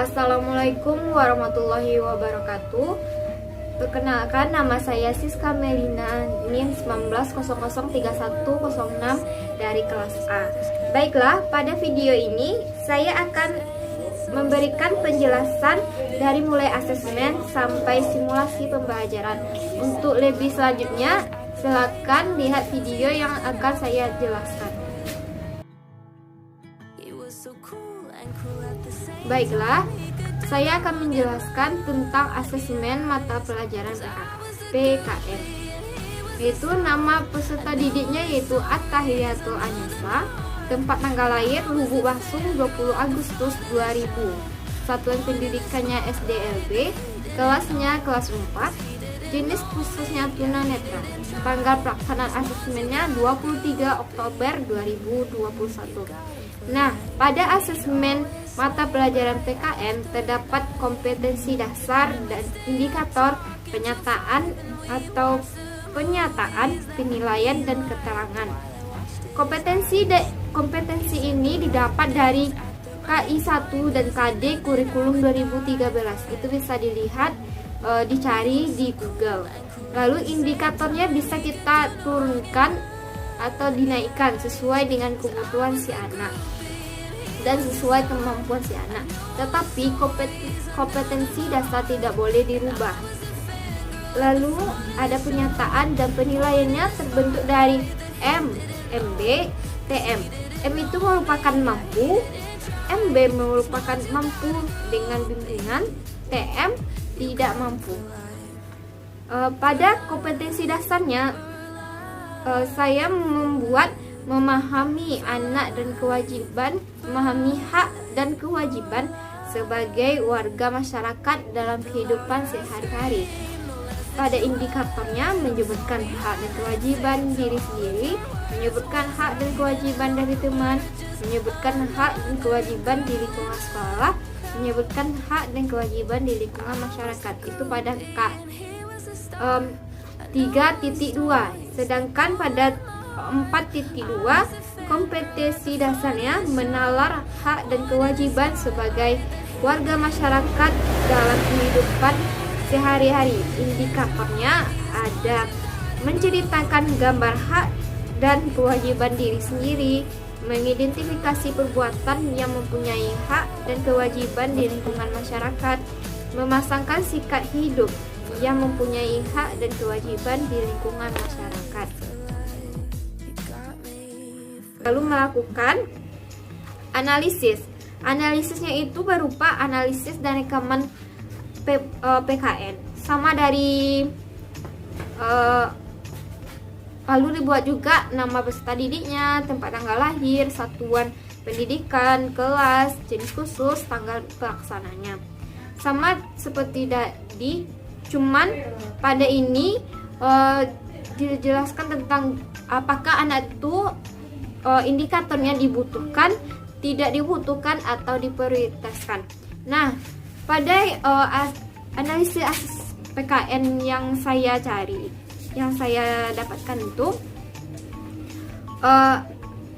Assalamualaikum warahmatullahi wabarakatuh. Perkenalkan, nama saya Siska Melina, NIM 19003106 dari kelas A. Baiklah, pada video ini saya akan memberikan penjelasan dari mulai asesmen sampai simulasi pembelajaran. Untuk lebih selanjutnya, silakan lihat video yang akan saya jelaskan. Baiklah, saya akan menjelaskan tentang asesmen mata pelajaran PKN. Yaitu nama peserta didiknya yaitu At-Tahiyatul Anisa, tempat tanggal lahir Lubuk Basung 20 Agustus 2000. Satuan pendidikannya SDLB, kelasnya kelas 4, jenis khususnya tunanetra. Tanggal pelaksanaan asesmennya 23 Oktober 2021. Nah, pada asesmen mata pelajaran PKN terdapat kompetensi dasar dan indikator penyataan atau penilaian dan keterangan. Kompetensi ini didapat dari KI 1 dan KD kurikulum 2013. Itu bisa dilihat dicari di Google. Lalu indikatornya bisa kita turunkan atau dinaikkan sesuai dengan kebutuhan si anak dan sesuai kemampuan si anak. Tetapi kompetensi dasar tidak boleh dirubah. Lalu ada penyataan dan penilaiannya terbentuk dari M, MB, TM. M itu merupakan mampu, MB merupakan mampu dengan bimbingan, TM tidak mampu. Pada kompetensi dasarnya saya memahami anak dan kewajiban, memahami hak dan kewajiban sebagai warga masyarakat dalam kehidupan sehari-hari. Pada indikatornya menyebutkan hak dan kewajiban diri sendiri, menyebutkan hak dan kewajiban dari teman, menyebutkan hak dan kewajiban di lingkungan sekolah, menyebutkan hak dan kewajiban di lingkungan masyarakat. Itu pada K 3.2. Sedangkan pada 4.2 kompetensi dasarnya menalar hak dan kewajiban sebagai warga masyarakat dalam kehidupan sehari-hari. Indikatornya ada menceritakan gambar hak dan kewajiban diri sendiri, mengidentifikasi perbuatan yang mempunyai hak dan kewajiban di lingkungan masyarakat, memasangkan sikap hidup yang mempunyai hak dan kewajiban di lingkungan masyarakat. Lalu melakukan analisis. Analisisnya itu berupa analisis dan rekaman PKN. Sama dari lalu dibuat juga nama peserta didiknya, tempat tanggal lahir, satuan pendidikan, kelas, jenis khusus, tanggal pelaksananya. Sama seperti tadi, cuman pada ini dijelaskan tentang apakah anak itu indikatornya dibutuhkan, tidak dibutuhkan, atau diprioritaskan. Nah, pada analisis PKN yang saya cari, yang saya dapatkan itu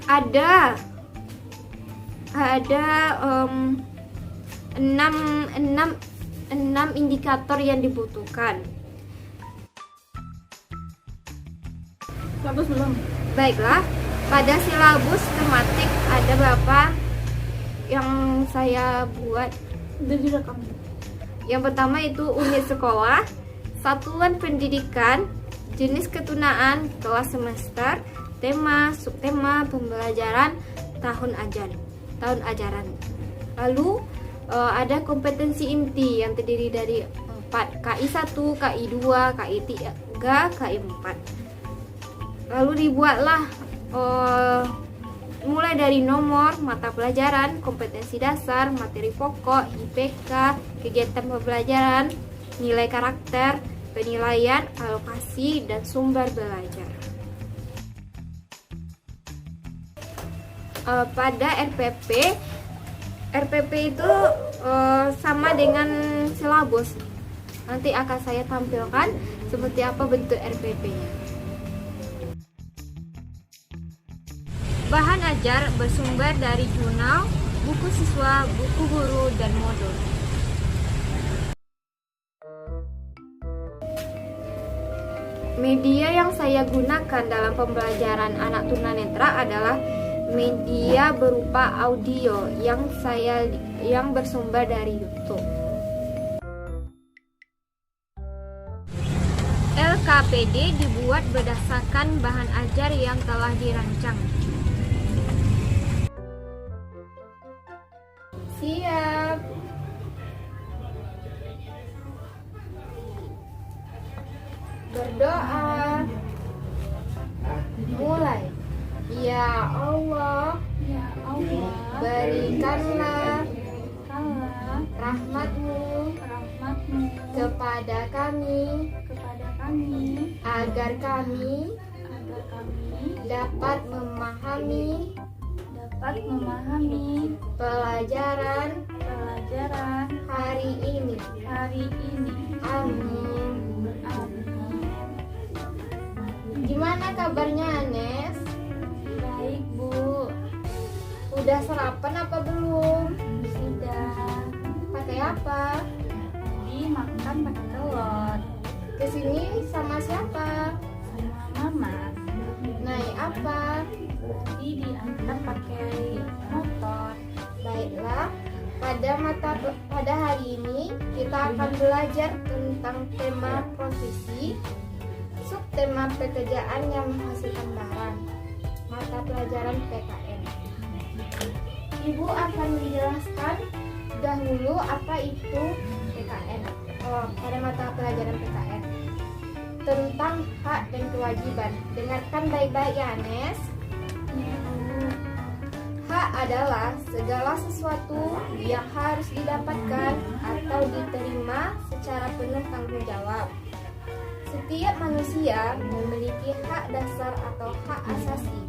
ada 6 indikator yang dibutuhkan. Silabus belum? Baiklah, pada silabus tematik ada berapa yang saya buat. Udah direkam. Yang pertama itu unit sekolah, satuan pendidikan, jenis ketunaan, kelas semester, tema, subtema, pembelajaran, tahun ajaran. Lalu ada kompetensi inti yang terdiri dari 4, KI 1, KI 2, KI 3, KI 4. Lalu dibuatlah mulai dari nomor, mata pelajaran, kompetensi dasar, materi pokok, IPK, kegiatan pembelajaran, nilai karakter, penilaian, alokasi, dan sumber belajar. Pada RPP itu sama dengan silabus. Nanti akan saya tampilkan seperti apa bentuk RPP-nya. Bahan ajar bersumber dari jurnal, buku siswa, buku guru, dan modul. Media yang saya gunakan dalam pembelajaran anak tunanetra adalah media berupa audio yang bersumber dari YouTube. LKPD dibuat berdasarkan bahan ajar yang telah dirancang. Siap. Berdoa. Mulai. Ya Allah, berikanlah rahmatmu kepada kami agar kami dapat memahami pelajaran hari ini. Amin. Gimana kabarnya, Anes? Baik, Bu. Udah sarapan apa belum? Sudah. Pakai apa? Tadi makan pakai telur Kesini sama siapa? sama Mama. Naik apa? Tadi diantar pakai motor. Baiklah, pada hari ini kita akan belajar tentang tema profesi, subtema pekerjaan yang menghasilkan barang, mata pelajaran PKN. Ibu akan menjelaskan dahulu apa itu PKN. Pada mata pelajaran PKN tentang hak dan kewajiban. Dengarkan baik-baik ya, Nes. Hak adalah segala sesuatu yang harus didapatkan atau diterima secara penuh tanggung jawab. Setiap manusia memiliki hak dasar atau hak asasi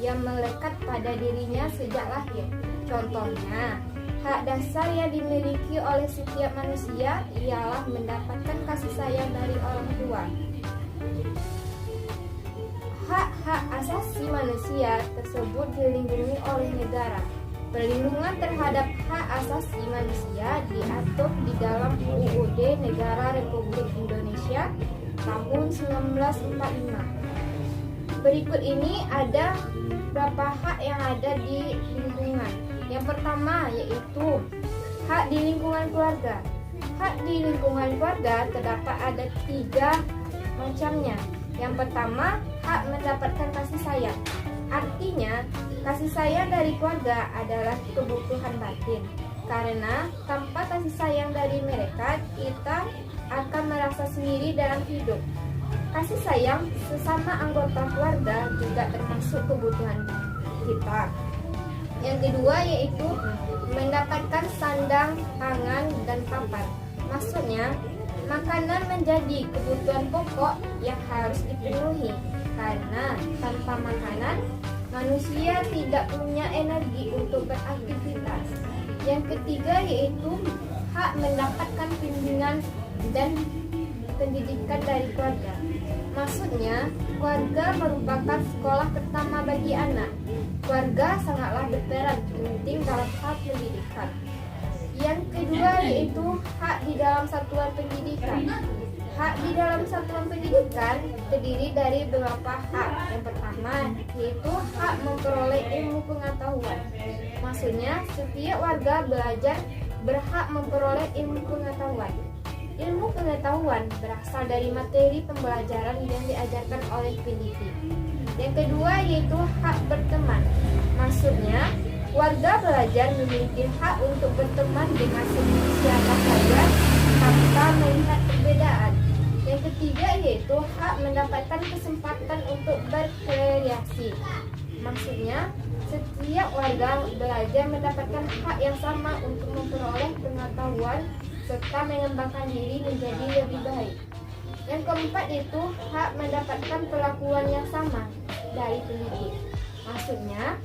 yang melekat pada dirinya sejak lahir. Contohnya, hak dasar yang dimiliki oleh setiap manusia ialah mendapatkan kasih sayang dari orang tua. Hak-hak asasi manusia tersebut dilindungi oleh negara. Perlindungan terhadap hak asasi manusia diatur di dalam UUD Negara Republik Indonesia tahun 1945. Berikut ini ada beberapa hak yang ada di lingkungan. Yang pertama yaitu hak di lingkungan keluarga. Hak di lingkungan keluarga terdapat ada 3 macamnya. Yang pertama, hak mendapatkan kasih sayang. Artinya, kasih sayang dari keluarga adalah kebutuhan batin. Karena tanpa kasih sayang dari mereka, kita akan merasa sendiri dalam hidup. Kasih sayang sesama anggota keluarga juga termasuk kebutuhan kita. Yang kedua yaitu mendapatkan sandang, pangan, dan papan. Maksudnya, makanan menjadi kebutuhan pokok yang harus dipenuhi. Karena tanpa makanan, manusia tidak punya energi untuk beraktivitas. Yang ketiga yaitu hak mendapatkan bimbingan dan pendidikan dari keluarga. Maksudnya, keluarga merupakan sekolah pertama bagi anak. Keluarga sangatlah berperan penting dalam hal pendidikan. Yang kedua yaitu hak di dalam satuan pendidikan. Hak di dalam satuan pendidikan terdiri dari beberapa hak. Yang pertama yaitu hak memperoleh ilmu pengetahuan. Maksudnya, setiap warga belajar berhak memperoleh ilmu pengetahuan. Ilmu pengetahuan berasal dari materi pembelajaran yang diajarkan oleh pendidik. Yang kedua yaitu hak berteman. Maksudnya, warga belajar memiliki hak untuk berteman dengan siapa saja tanpa melihat perbedaan. Yang ketiga yaitu hak mendapatkan kesempatan untuk berkreasi. Maksudnya, setiap warga belajar mendapatkan hak yang sama untuk memperoleh pengetahuan serta mengembangkan diri menjadi lebih baik. Yang keempat itu hak mendapatkan perlakuan yang sama dari pendidik. Maksudnya,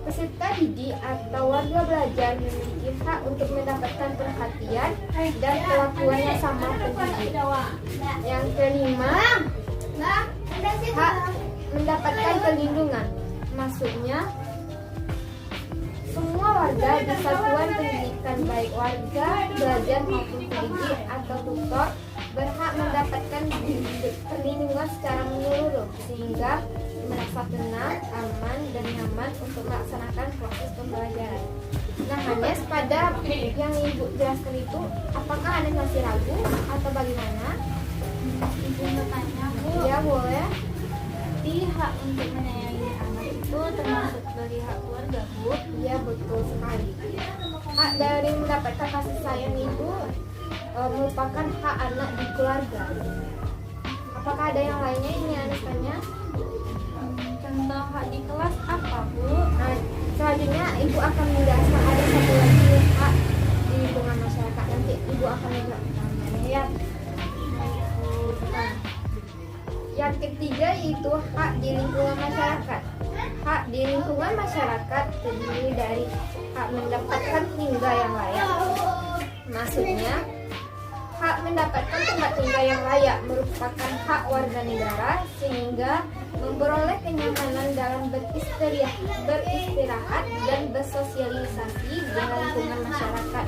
peserta didik atau warga belajar memiliki hak untuk mendapatkan perhatian dan perlakuan yang sama pendidik. Yang kelima, hak mendapatkan perlindungan. Maksudnya, Semua warga di satuan pendidikan, baik warga belajar maupun pendidik atau tutor, berhak mendapatkan perlindungan secara menyeluruh sehingga merasa tenang, aman, dan nyaman untuk melaksanakan proses pembelajaran. Nah, Hanes, pada yang Ibu jelaskan itu, apakah Hanes masih ragu atau bagaimana? Ibu mau tanya, Bu. Ya, boleh. Di hak untuk menyayangi anak itu termasuk dari hak keluarga, Bu. Ya, betul sekali. Hak dari mendapatkan kasih sayang itu merupakan hak anak di keluarga. Apakah ada yang lainnya ini Hanes tanya? Contoh hak di kelas apa, Bu? Nah, selanjutnya Ibu akan menjelaskan ada satu lagi hak di lingkungan masyarakat. Nanti Ibu akan menjelaskannya ya. Nah, yang ketiga yaitu hak di lingkungan masyarakat. Hak di lingkungan masyarakat terdiri dari hak mendapatkan tinggal yang layak. Maksudnya, hak mendapatkan tempat tinggal yang layak merupakan hak warga negara sehingga memperoleh kenyamanan dalam beristirahat dan bersosialisasi dengan lingkungan masyarakat.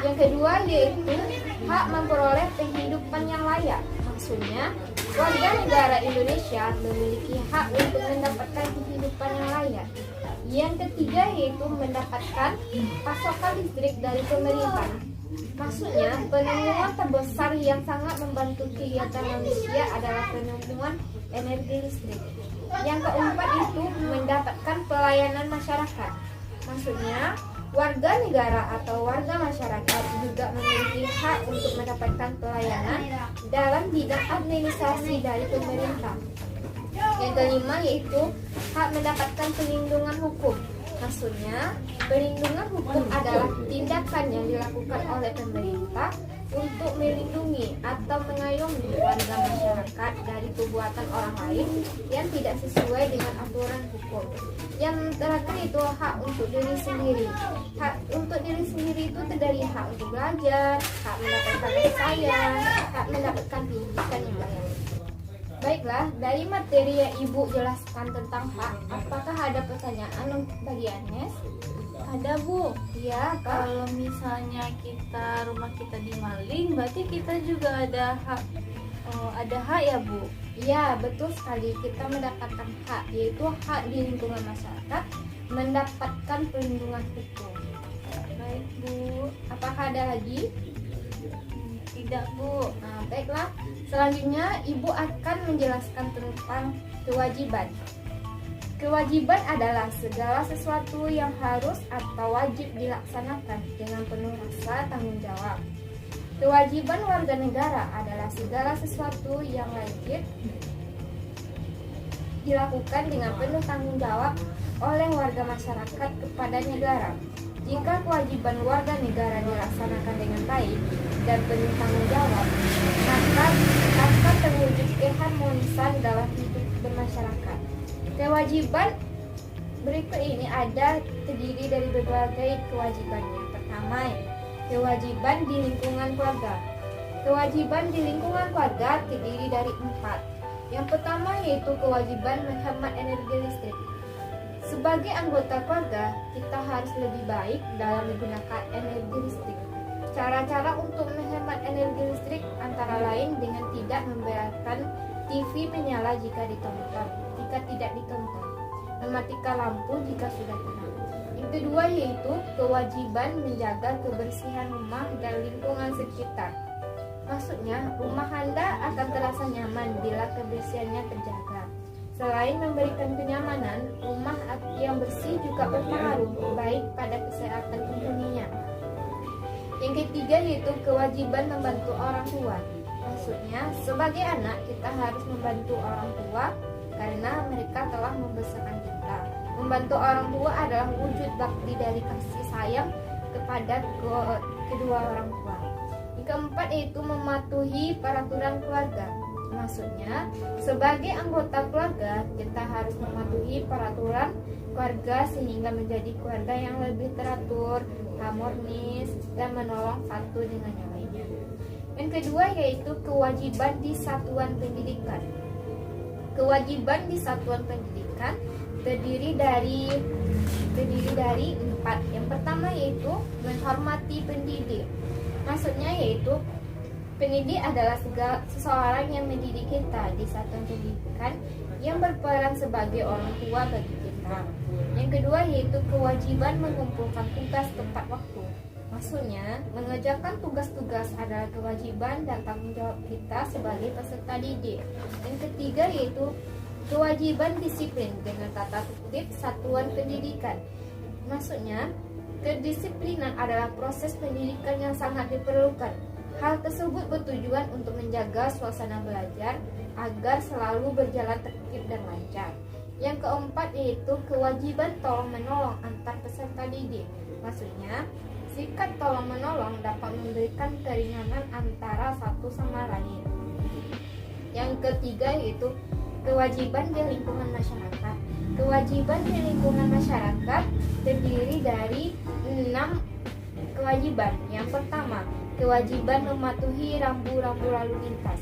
Yang kedua yaitu hak memperoleh kehidupan yang layak. Maksudnya, warga negara Indonesia memiliki hak untuk mendapatkan kehidupan yang layak. Yang ketiga yaitu mendapatkan pasokan listrik dari pemerintah. Maksudnya, penemuan terbesar yang sangat membantu kegiatan manusia adalah penemuan energi listrik. Yang keempat itu mendapatkan pelayanan masyarakat. Maksudnya, warga negara atau warga masyarakat juga memiliki hak untuk mendapatkan pelayanan dalam bidang administrasi dari pemerintah. Yang kelima yaitu hak mendapatkan perlindungan hukum. Maksudnya, perlindungan hukum adalah tindakan yang dilakukan oleh pemerintah untuk melindungi atau mengayomi warga masyarakat dari perbuatan orang lain yang tidak sesuai dengan aturan hukum. Yang terakhir itu hak untuk diri sendiri. Hak untuk diri sendiri itu terdiri hak untuk belajar, hak mendapatkan kasih sayang, hak mendapatkan pendidikan yang layak. Baiklah, dari materi yang Ibu jelaskan tentang hak, apakah ada pertanyaan bagi Agnes? Ada, Bu. Ya, Kalau misalnya rumah kita dimaling, berarti kita juga ada hak. Ada hak ya, Bu? ya betul sekali. Kita mendapatkan hak, yaitu hak di lingkungan masyarakat, mendapatkan perlindungan hukum. Baik, Bu. Apakah ada lagi? Tidak, Bu. Nah, baiklah. Selanjutnya, Ibu akan menjelaskan tentang kewajiban. Kewajiban adalah segala sesuatu yang harus atau wajib dilaksanakan dengan penuh rasa tanggung jawab. Kewajiban warga negara adalah segala sesuatu yang wajib dilakukan dengan penuh tanggung jawab oleh warga masyarakat kepada negara. Jika kewajiban warga negara dilaksanakan dengan baik dan penuh tanggung jawab, maka akan terwujud keharmonisan dalam hidup bermasyarakat. Kewajiban berikut ini terdiri dari berbagai kewajiban. Yang pertama, kewajiban di lingkungan keluarga. Kewajiban di lingkungan keluarga terdiri dari 4. Yang pertama yaitu kewajiban menghemat energi listrik. Sebagai anggota keluarga, kita harus lebih baik dalam menggunakan energi listrik. Cara-cara untuk menghemat energi listrik antara lain dengan tidak membiarkan TV menyala jika tidak ditonton, mematikan lampu jika sudah tenang. Yang kedua yaitu kewajiban menjaga kebersihan rumah dan lingkungan sekitar. Maksudnya, rumah Anda akan terasa nyaman bila kebersihannya terjaga. Selain memberikan kenyamanan, rumah yang bersih juga berpengaruh baik pada kesehatan penghuninya. Yang ketiga yaitu kewajiban membantu orang tua. Maksudnya, sebagai anak kita harus membantu orang tua karena mereka telah membesarkan kita. Membantu orang tua adalah wujud bakti dari kasih sayang kepada kedua orang tua. Yang keempat yaitu mematuhi peraturan keluarga. Maksudnya, sebagai anggota keluarga, kita harus mematuhi peraturan keluarga sehingga menjadi keluarga yang lebih teratur, harmonis, dan menolong satu dengan yang lainnya. Yang kedua yaitu kewajiban di satuan pendidikan. Kewajiban di satuan pendidikan terdiri dari 4. Yang pertama yaitu menghormati pendidik. Maksudnya yaitu pendidik adalah seseorang yang mendidik kita di satuan pendidikan yang berperan sebagai orang tua bagi kita. Yang kedua yaitu kewajiban mengumpulkan tugas tepat waktu. Maksudnya, mengerjakan tugas-tugas adalah kewajiban dan tanggung jawab kita sebagai peserta didik. Yang ketiga yaitu kewajiban disiplin dengan tata tertib satuan pendidikan. Maksudnya, kedisiplinan adalah proses pendidikan yang sangat diperlukan. Hal tersebut bertujuan untuk menjaga suasana belajar agar selalu berjalan tertib dan lancar. Yang keempat yaitu kewajiban tolong-menolong antar peserta didik. Maksudnya, sikap tolong-menolong dapat memberikan keringanan antara satu sama lain. Yang ketiga yaitu kewajiban di lingkungan masyarakat. Kewajiban di lingkungan masyarakat terdiri dari 6 kewajiban. Yang pertama, kewajiban mematuhi rambu-rambu lalu lintas.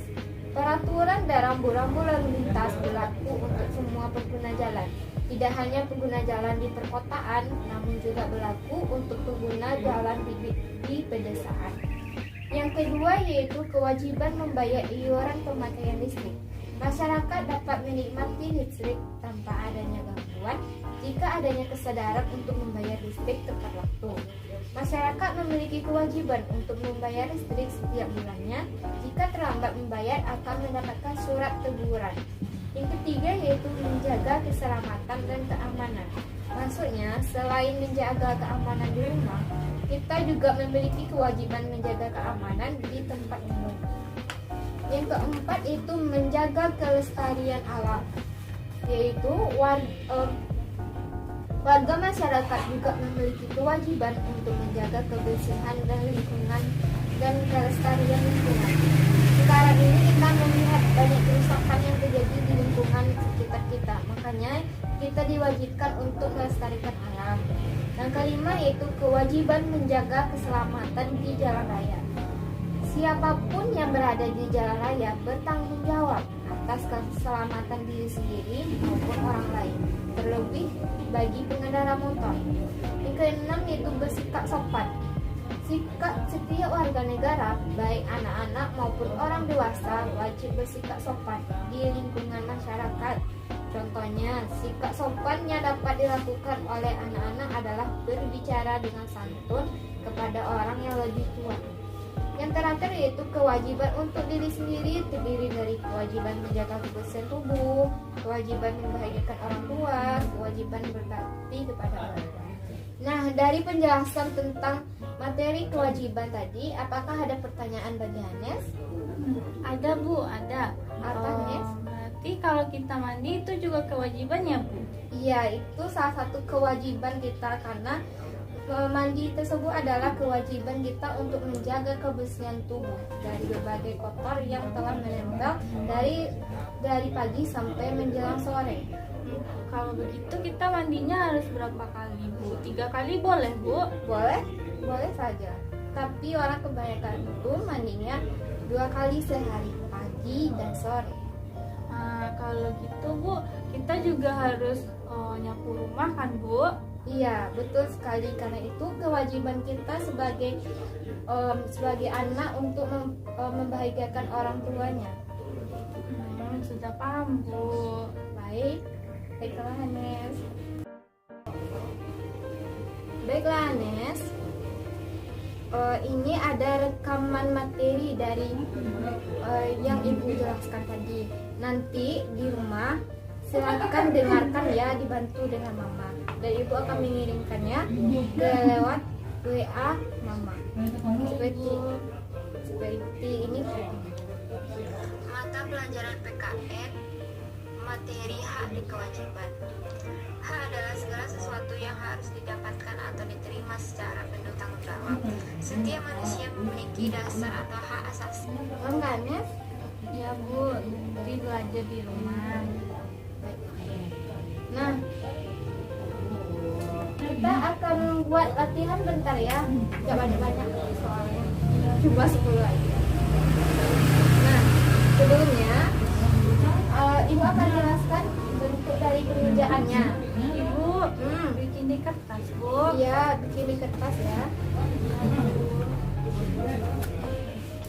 Peraturan dan rambu-rambu lalu lintas berlaku untuk semua pengguna jalan. Tidak hanya pengguna jalan di perkotaan, namun juga berlaku untuk pengguna jalan di pedesaan. Yang kedua yaitu kewajiban membayar iuran pemakaian listrik. Masyarakat dapat menikmati listrik tanpa adanya gangguan jika adanya kesadaran untuk membayar listrik tepat waktu. Masyarakat memiliki kewajiban untuk membayar listrik setiap bulannya. Jika terlambat membayar akan mendapatkan surat teguran. Yang ketiga yaitu menjaga keselamatan dan keamanan. Maksudnya, selain menjaga keamanan di rumah, kita juga memiliki kewajiban menjaga keamanan di tempat umum. Yang keempat itu menjaga kelestarian alam, yaitu warga masyarakat juga memiliki kewajiban untuk menjaga kebersihan dan lingkungan dan kelestarian lingkungan. Sekarang ini kita melihat banyak kerusakan yang terjadi di lingkungan sekitar kita, makanya kita diwajibkan untuk melestarikan alam. Yang kelima yaitu kewajiban menjaga keselamatan di jalan raya. Siapapun yang berada di jalan raya bertanggung jawab atas keselamatan diri sendiri maupun orang lain, terlebih bagi pengendara motor. Yang keenam yaitu bersikap sopan. Sikap setiap warga negara, baik anak-anak maupun orang dewasa, wajib bersikap sopan di lingkungan masyarakat. Contohnya, sikap sopan yang dapat dilakukan oleh anak-anak adalah berbicara dengan santun kepada orang yang lebih tua. Yang terakhir yaitu kewajiban untuk diri sendiri, terdiri dari kewajiban menjaga kebersihan tubuh, kewajiban membahagiakan orang tua, kewajiban berbakti kepada orang tua. Nah, dari penjelasan tentang materi kewajiban tadi, apakah ada pertanyaan bagi Hanes? Ada Bu, ada. Apa Hanes? Berarti kalau kita mandi itu juga kewajiban ya Bu? Iya, itu salah satu kewajiban kita karena mandi tersebut adalah kewajiban kita untuk menjaga kebersihan tubuh dari berbagai kotor yang telah menempel dari pagi sampai menjelang sore. Kalau begitu kita mandinya harus berapa kali Bu? 3 kali boleh Bu? Boleh saja. Tapi orang kebanyakan itu mandinya 2 kali sehari, pagi dan sore. Kalau gitu Bu, kita juga harus nyapu rumah kan Bu? Iya, betul sekali. Karena itu kewajiban kita sebagai anak untuk membahagiakan orang tuanya. Sudah paham Bu. Baiklah Hanes. Baiklah Hanes. Ini ada rekaman materi dari yang Ibu jelaskan tadi. Nanti di rumah silakan dengarkan ya, dibantu dengan Mama. Dan Ibu akan mengirimkannya lewat WA Mama. Seperti ini. Mata pelajaran PKN, materi hak dan kewajiban. Hak adalah segala sesuatu yang harus didapatkan atau diterima secara penuh tanggung jawab. Setiap manusia memiliki dasar atau hak asasi. Hanes? Ya Bu, nanti belajar di rumah. Nah, kita akan buat latihan bentar ya. Gak banyak-banyak soalnya, cuma 10 aja. Nah, sebelumnya Ibu akan jelaskan bentuk dari pengerjaannya. Ibu, bikin di kertas, Bu. Iya, bikin di kertas ya.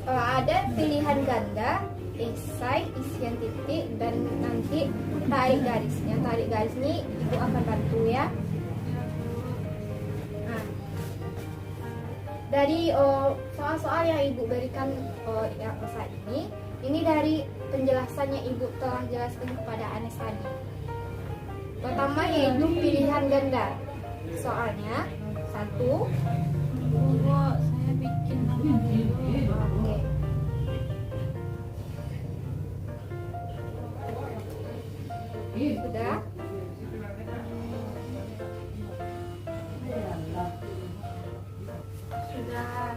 Ada pilihan ganda, esai, isian titik, dan nanti tarik garisnya. Tarik garis ini Ibu akan bantu ya. Nah, dari soal-soal yang Ibu berikan yang saat ini dari penjelasannya Ibu telah jelaskan kepada Anes tadi. Pertama yaitu pilihan ganda. Soalnya 1. Bu, saya bikin nama dulu. Oke. Sudah. Sudah.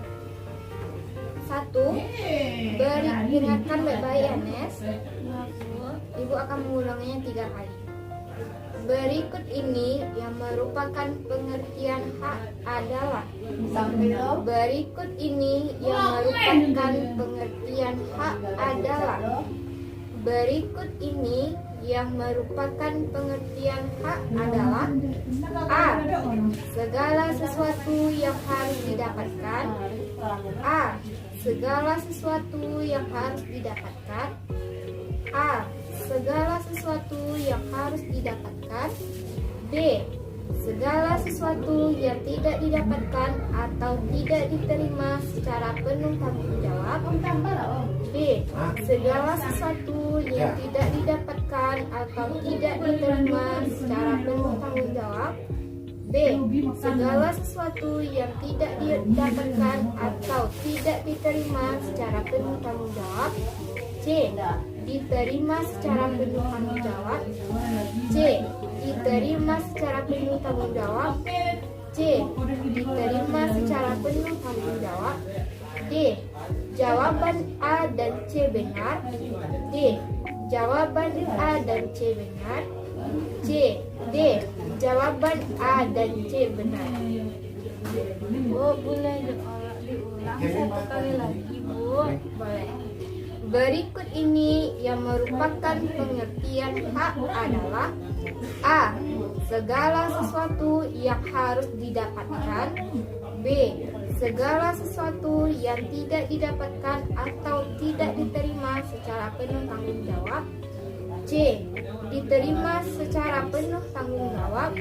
1. Ingatkan baik-baik ya, Nes. Ya, Bu. Ibu akan mengulanginya 3 kali. Berikut ini yang merupakan pengertian hak adalah. Berikut ini yang merupakan pengertian hak adalah. Berikut ini yang merupakan pengertian hak adalah. A. Segala sesuatu yang harus didapatkan. A. Segala sesuatu yang harus didapatkan. A. Segala sesuatu yang harus didapatkan. B. Segala sesuatu yang tidak didapatkan atau tidak diterima secara penuh tanggung jawab. B. Segala sesuatu yang tidak didapatkan atau tidak diterima secara penuh tanggung jawab. B. Segala sesuatu yang tidak didapatkan atau tidak diterima secara penuh tanggung jawab. C. Diterima secara penuh tanggung jawab. C. Diterima secara penuh tanggung jawab. C. Diterima secara penuh tanggung jawab. D. Jawaban A dan C benar. D. Jawaban A dan C benar. C. D. Jawaban A dan C benar. Bu, boleh diulang satu kali lagi, Bu. Boleh. Berikut ini yang merupakan pengertian hak adalah. A. Segala sesuatu yang harus didapatkan. B. Segala sesuatu yang tidak didapatkan atau tidak diterima secara penuh tanggung jawab. C. Diterima secara penuh tanggung jawab.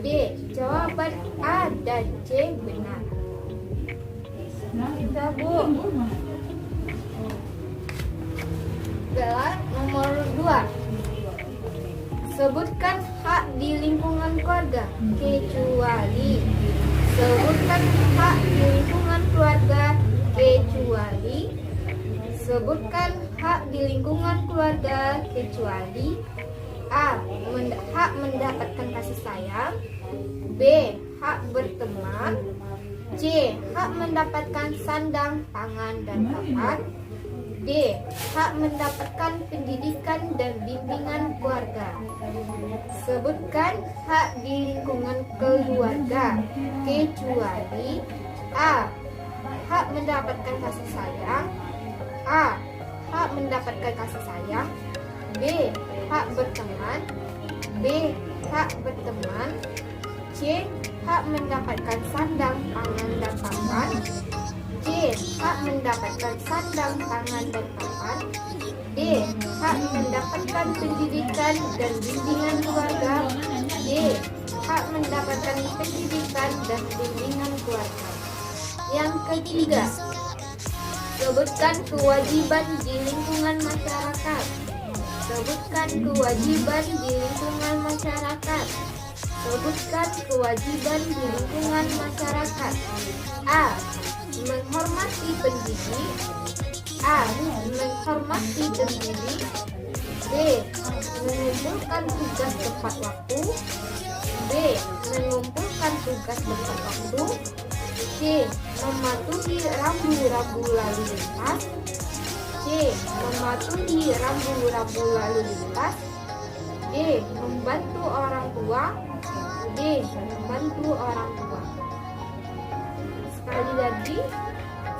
D. Jawaban A dan C benar. Kita, Bu. Adalah nomor 2. Sebutkan hak di lingkungan keluarga kecuali. Sebutkan hak di lingkungan keluarga kecuali. Sebutkan hak di lingkungan keluarga kecuali. A. Hak mendapatkan kasih sayang. B. Hak berteman. C. Hak mendapatkan sandang, pangan, dan papan. D. Hak mendapatkan pendidikan dan bimbingan keluarga. Sebutkan hak di lingkungan keluarga kecuali. A. Hak mendapatkan kasih sayang. A. Hak mendapatkan kasih sayang. B. Hak berteman. B. Hak berteman. C. Hak mendapatkan sandang, pangan, dan papan. C. Hak mendapatkan sandang, pangan, dan papan. D. Hak mendapatkan pendidikan dan bimbingan keluarga. D. Hak mendapatkan pendidikan dan bimbingan keluarga. Yang ketiga, sebutkan kewajiban di lingkungan masyarakat. Sebutkan kewajiban di lingkungan masyarakat. Sebutkan kewajiban di lingkungan masyarakat. A. Menghormati pendidik. A. Menghormati pendidik. B. Mengumpulkan tugas tepat waktu. B. Mengumpulkan tugas tepat waktu. C. Mematuhi rambu-rambu lalu lintas. C. Mematuhi rambu-rambu lalu lintas. D. Membantu orang tua. D. Membantu orang tua. Sekali lagi,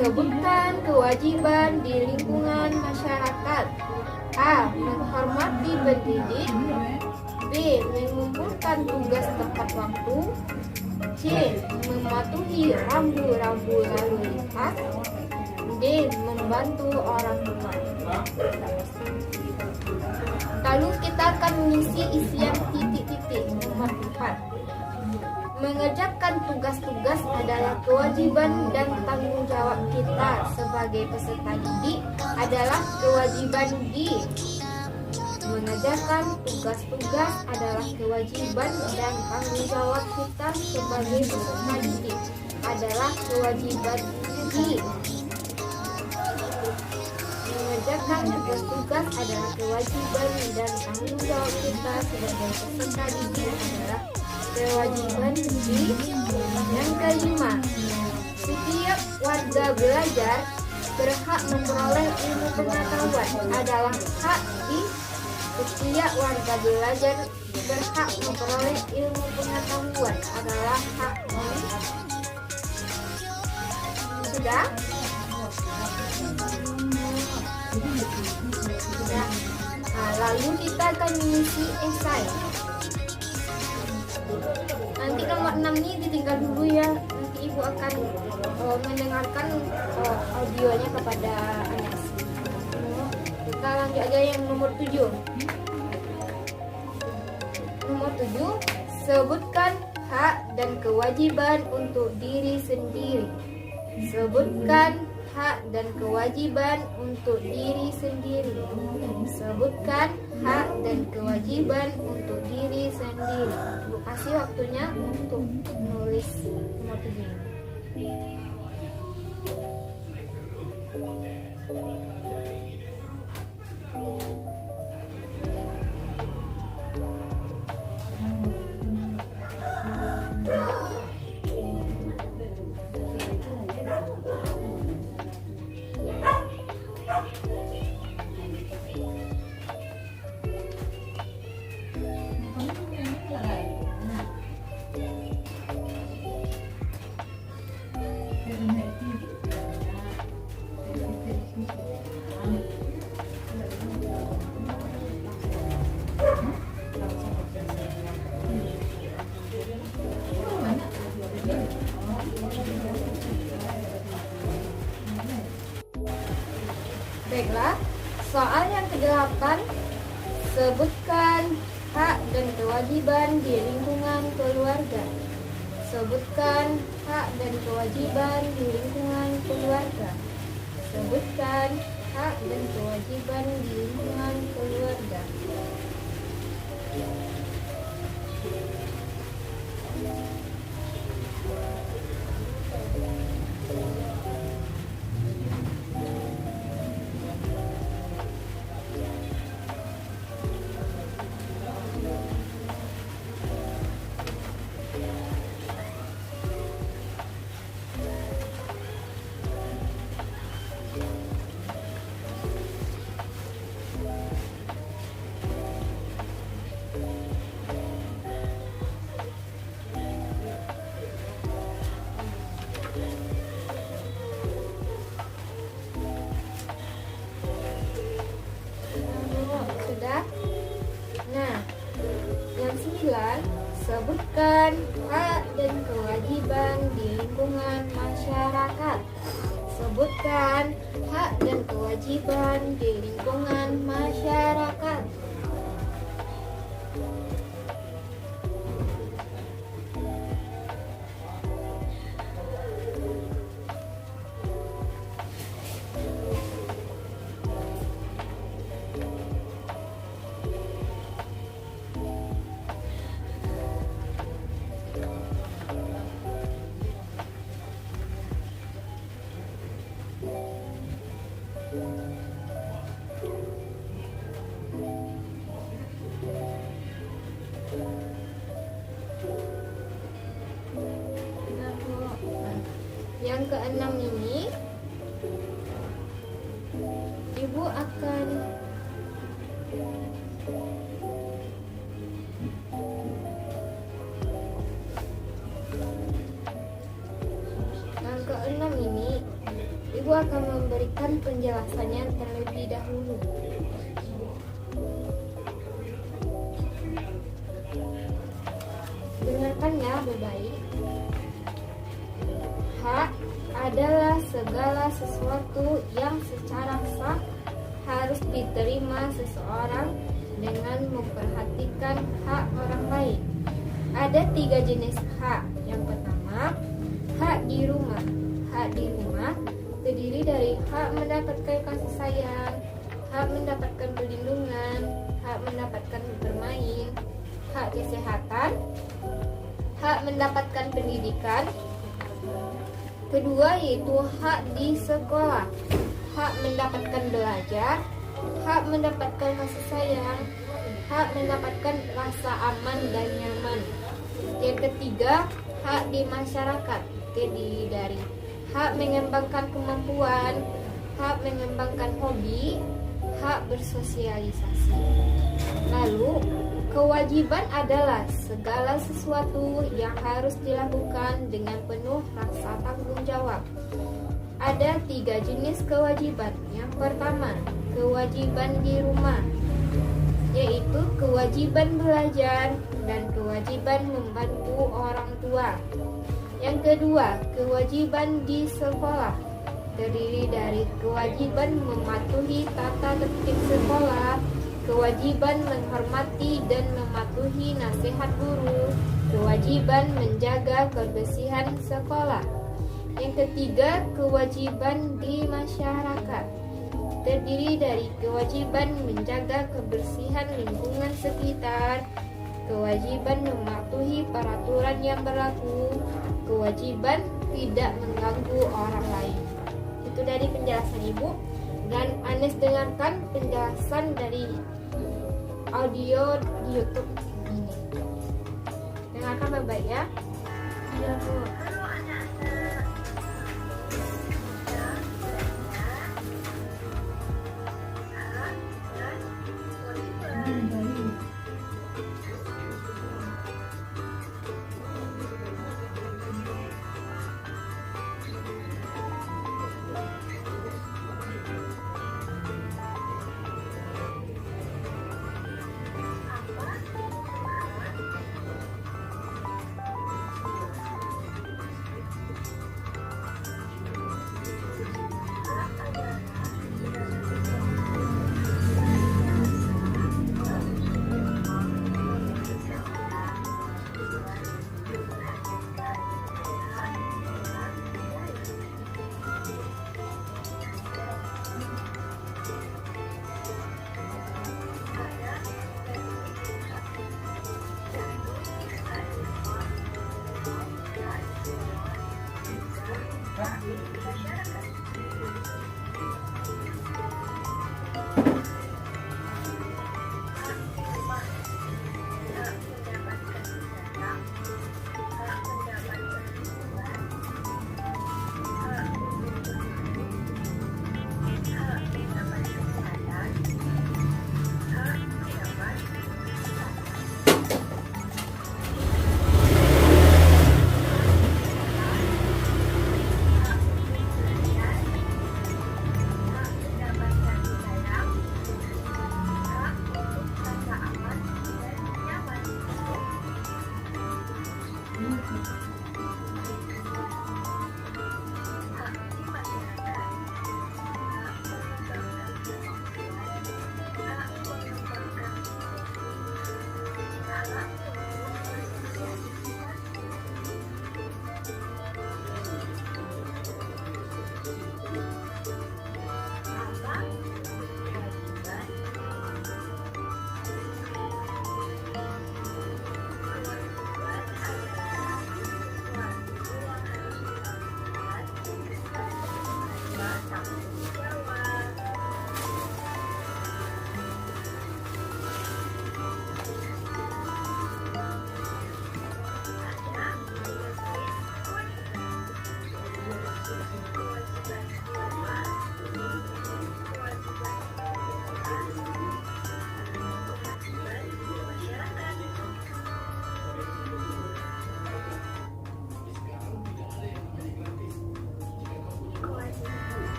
sebutkan kewajiban di lingkungan masyarakat. A. Menghormati pendidik. B. B. Mengumpulkan tugas tepat waktu. C. Mematuhi rambu-rambu lalu lintas. D. Membantu orang tua. Lalu kita akan mengisi isian titik-titik. Nomor 4. Mengerjakan tugas-tugas adalah kewajiban dan tanggung jawab kita sebagai peserta didik adalah kewajiban D. Mengerjakan tugas-tugas adalah kewajiban dan tanggung jawab kita sebagai peserta didik adalah kewajiban D. Mengerjakan tugas-tugas adalah kewajiban dan tanggung jawab kita sebagai peserta didik adalah kewajiban D. Yang kelima, setiap warga belajar berhak memperoleh ilmu pengetahuan adalah hak D. Setiap warga belajar berhak memperoleh ilmu pengetahuan adalah hak D. Sudah? Sudah. Nah, lalu kita akan mengisi esai. Nanti nomor 6 ini ditinggal dulu ya. Nanti ibu akan mendengarkan audionya kepada anak. Kita lanjut aja yang nomor 7. Nomor 7, sebutkan hak dan kewajiban untuk diri sendiri. Sebutkan hak dan kewajiban untuk diri sendiri. Sebutkan hak dan kewajiban untuk diri sendiri. Bu kasih waktunya untuk menulis nomor 7. Baiklah, soal yang ke-8, sebutkan hak dan kewajiban di lingkungan keluarga. Sebutkan hak dan kewajiban di lingkungan keluarga. Sebutkan hak dan kewajiban di lingkungan keluarga. Sebutkan hak dan kewajiban di lingkungan masyarakat. Sebutkan hak dan kewajiban di lingkungan masyarakat. Yang ke-6 ini Ibu akan memberikan penjelasannya terlebih dahulu. dengarkan ya baik-baik. Hak adalah segala sesuatu yang secara sah harus diterima seseorang dengan memperhatikan hak orang lain. Ada 3 jenis hak. Yang pertama, hak di rumah. Hak di rumah terdiri dari hak mendapatkan kasih sayang, hak mendapatkan perlindungan, hak mendapatkan bermain, hak kesehatan, hak mendapatkan pendidikan. Kedua yaitu hak di sekolah, hak mendapatkan belajar, hak mendapatkan kasih sayang, hak mendapatkan rasa aman dan nyaman. Yang ketiga, hak di masyarakat, terdiri dari hak mengembangkan kemampuan, hak mengembangkan hobi, hak bersosialisasi. Lalu, kewajiban adalah segala sesuatu yang harus dilakukan dengan penuh rasa tanggung jawab. Ada 3 jenis kewajiban. Yang pertama, kewajiban di rumah, yaitu kewajiban belajar dan kewajiban membantu orang tua. Yang kedua, kewajiban di sekolah, terdiri dari kewajiban mematuhi tata tertib sekolah, kewajiban menghormati dan mematuhi nasihat guru, kewajiban menjaga kebersihan sekolah. Yang ketiga, kewajiban di masyarakat, terdiri dari kewajiban menjaga kebersihan lingkungan sekitar, kewajiban mematuhi peraturan yang berlaku, kewajiban tidak mengganggu orang lain. Itu dari penjelasan Ibu, dan Anes dengarkan penjelasan dari audio di YouTube ini. Dengarkan baik-baik ya. Iya Bu.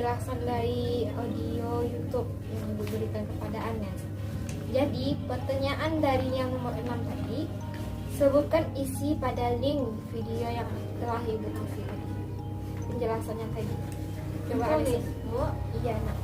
penjelasan dari audio YouTube yang Ibu berikan kepada Anda. Jadi, pertanyaan dari yang nomor 6 tadi, sebutkan isi pada link video yang telah Ibu kasih tadi. Penjelasannya tadi. Coba Alisa. Bu. Iya, Nak.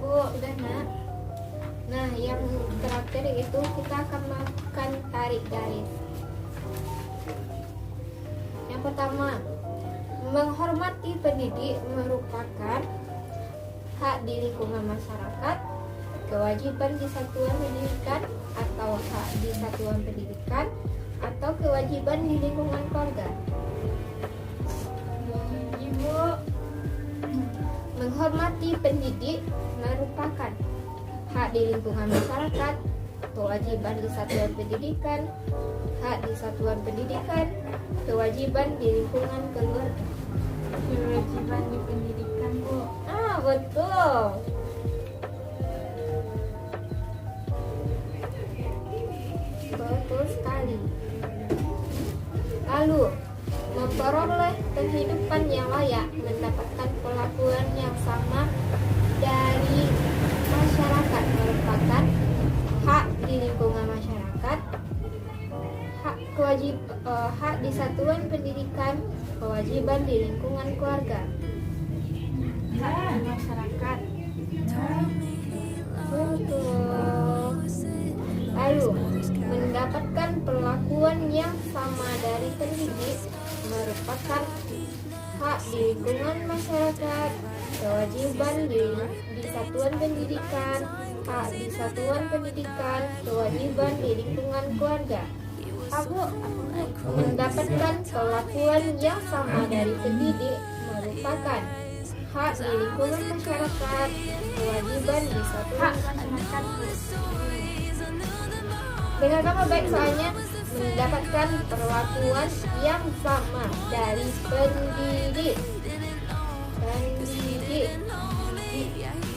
Udah, Nak. Nah, yang terakhir itu kita akan melakukan tarik garis. Yang pertama, menghormati pendidik merupakan hak di lingkungan masyarakat, kewajiban di satuan pendidikan, atau hak di satuan pendidikan, atau kewajiban di lingkungan keluarga. Ibu. Menghormati pendidik merupakan hak di lingkungan masyarakat, kewajiban di satuan pendidikan, hak di satuan pendidikan, kewajiban di lingkungan keluarga. Kewajiban di pendidikan, Bu. Betul. Betul sekali. Lalu, memperoleh kehidupan yang layak, mendapatkan perlakuan yang sama dari masyarakat merupakan hak di lingkungan masyarakat, hak di satuan pendidikan, kewajiban di lingkungan keluarga. Hak di masyarakat. Betul. Lalu, mendapatkan perlakuan yang sama dari pendidik merupakan hak di lingkungan masyarakat, kewajiban di satuan pendidikan, hak di satuan pendidikan, kewajiban di lingkungan keluarga. Mendapatkan perlakuan yang sama dari pendidik merupakan hak di lingkungan masyarakat, kewajiban di satuan masyarakat. Dengarkan baik soalnya, mendapatkan perlakuan yang sama dari pendidik,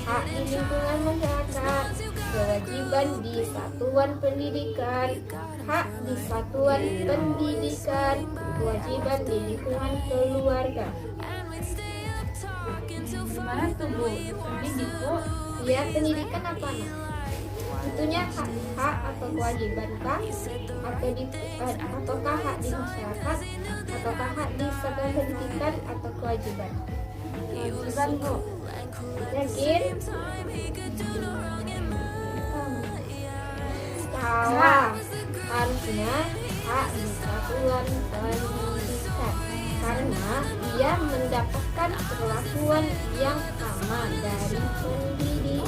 hak di lingkungan masyarakat, kewajiban di satuan pendidikan, hak di satuan pendidikan, kewajiban di lingkungan keluarga. Gimana tuh, Bu? Pendidik, Bu? Ya, pendidikan apa nak? Tentunya hak atau kewajiban kah? Ataukah hak di masyarakat? Ataukah hak di sekolah pendidikan atau kewajiban? Kewajiban Bu. Yakin? Salah. Harusnya hak di satuan pendidikan karena dia mendapatkan perlakuan yang sama dari pendidik.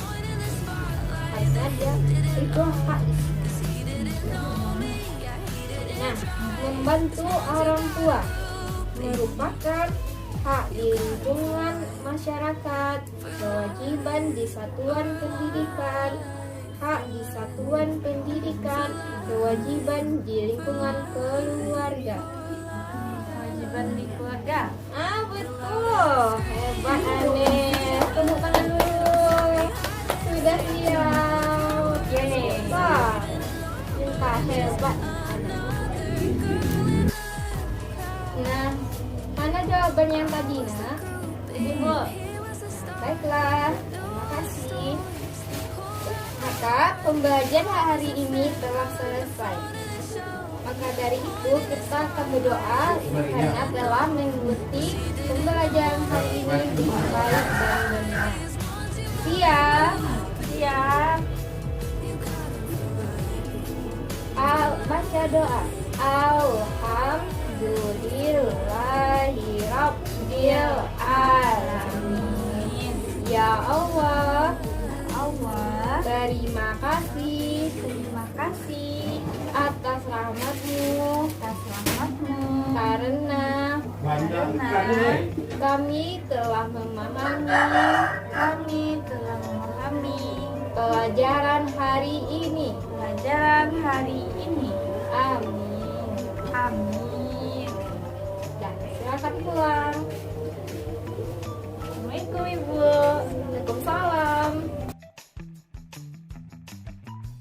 Harusnya dia itu hak di sini. Nah, membantu orang tua merupakan hak di lingkungan masyarakat, kewajiban di satuan pendidikan, hak di satuan pendidikan, kewajiban di lingkungan keluarga. Kewajiban di keluarga. Betul. Hebat Aneh. Tepuk tangan dulu. Sudah siap. Hebat. Cinta hebat. Nah, mana jawaban yang tadi nak? Ibu. Baiklah. Terima kasih. Maka pembelajaran hari ini telah selesai. Maka dari itu kita akan berdoa karena telah mengikuti pembelajaran hari ini dengan baik dan benar. Siap. Baca doa. Alhamdulillahirabbil alamin. Ya Allah, terima kasih atas rahmatmu, karena kami telah memahami pelajaran hari ini. Amin. Dan silakan pulang. Assalamualaikum Ibu. Waalaikumsalam.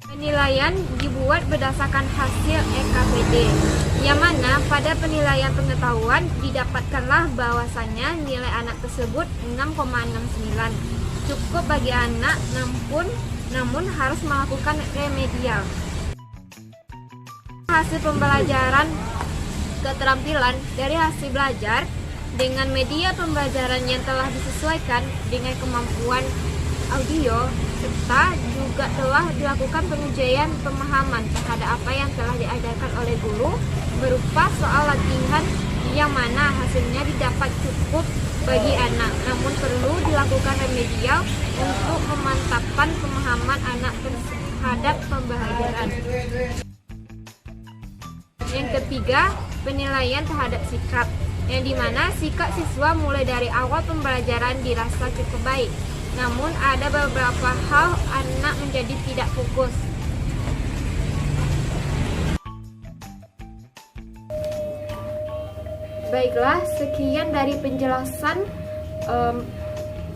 Penilaian dibuat berdasarkan hasil EKPD, yang mana pada penilaian pengetahuan didapatkanlah bahwasannya nilai anak tersebut 6,69. Cukup bagi anak, namun harus melakukan remedial. Hasil pembelajaran keterampilan dari hasil belajar dengan media pembelajaran yang telah disesuaikan dengan kemampuan audio, serta juga telah dilakukan pengujian pemahaman terhadap apa yang telah diajarkan oleh guru berupa soal latihan yang mana hasilnya didapat cukup bagi anak, namun perlu dilakukan remedial untuk memantapkan pemahaman anak terhadap pembelajaran. Yang ketiga, penilaian terhadap sikap, yang dimana sikap siswa mulai dari awal pembelajaran dirasa cukup baik, namun ada beberapa hal anak menjadi tidak fokus. Baiklah, sekian dari penjelasan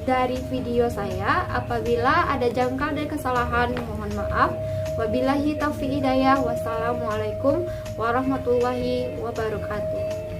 dari video saya. Apabila ada jangkal dan kesalahan, mohon maaf. Wabillahi taufiq hidayah. Wassalamualaikum warahmatullahi wabarakatuh.